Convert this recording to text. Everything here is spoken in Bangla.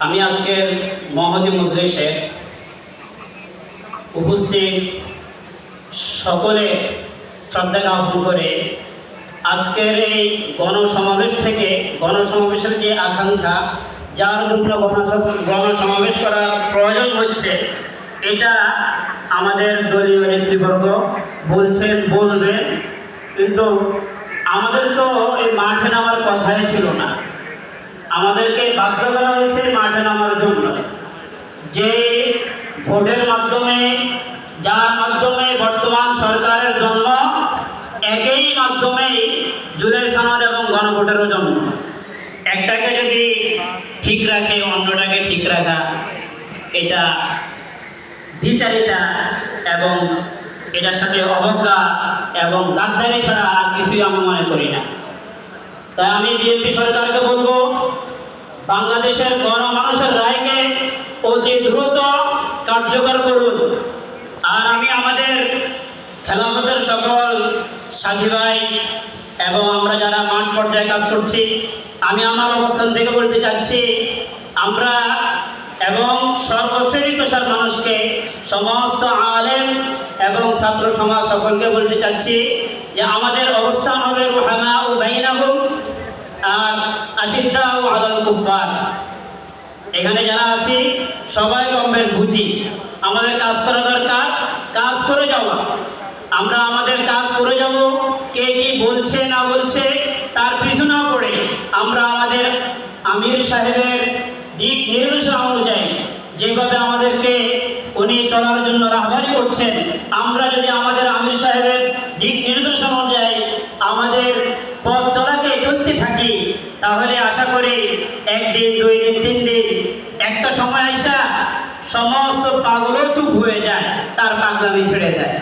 আমি আজকের মহতী মজলিসে উপস্থিত সকলে শ্রদ্ধা জ্ঞাপন করে আজকের এই গণসমাবেশের যে আকাঙ্ক্ষা, যার জন্য গণসমাবেশ করার প্রয়োজন হচ্ছে, এটা আমাদের দলীয় নেতৃবর্গ বলবেন, কিন্তু আমাদের তো এই মাঠে নামার কথাই ছিল না। আমাদেরকে বাধ্য করা হয়েছে মাঠে নামার জন্য, যে ভোটের মাধ্যমে, যার মাধ্যমে বর্তমান সরকারের জন্য একই মাধ্যমেই জুলাই সনদ এবং গণভোটেরও জন্য একটাকে যদি ঠিক রাখে অন্যটাকে ঠিক রাখা, এটা দ্বিচারিতা এবং এটার সাথে অবজ্ঞা এবং গাদ্দারি ছাড়া আর কিছুই আমি মনে করি না। তাই আমি বিএনপি সরকারকে বলবো, বাংলাদেশের গণমানুষের রায়কে অতি দ্রুত কার্যকর করুন। আর আমি আমাদের খেলাফতের সকল সাথী ভাই এবং আমরা যারা মাঠ পর্যায়ে কাজ করছি, আমি আমার অবস্থান থেকে বলতে চাচ্ছি, আমরা এবং সর্বশ্রেণী পেশার মানুষকে, সমস্ত আলেম এবং ছাত্র সমাজ সকলকে বলতে চাচ্ছি যে আমাদের অবস্থান হবে রুহামাউ বাইনাহুম আর আশিদ্দাউ আলাল কুফফার। এখানে যারা আছি সবাই কমবেন বুঝি, আমাদের কাজ করা দরকার, কাজ করে যাওয়া। আমরা আমাদের কাজ করে যাব, কে কি বলছে না বলছে তার পিছু না পড়ে আমরা আমাদের আমির সাহেবের দিক নির্দেশনা অনুযায়ী যেভাবে আমাদেরকে উনি চলার জন্য রাহবারি করছেন, আমরা যদি আমাদের আমির সাহেবের দিক নির্দেশনা অনুযায়ী আমাদের পথ চলাকে চলতে থাকি, তাহলে আশা করি একদিন, 2 দিন, 3 দিন, একটা সময় আসা সমস্ত পাগলও চুপ হয়ে যায়, তার পাগলামি ছেড়ে দেয়।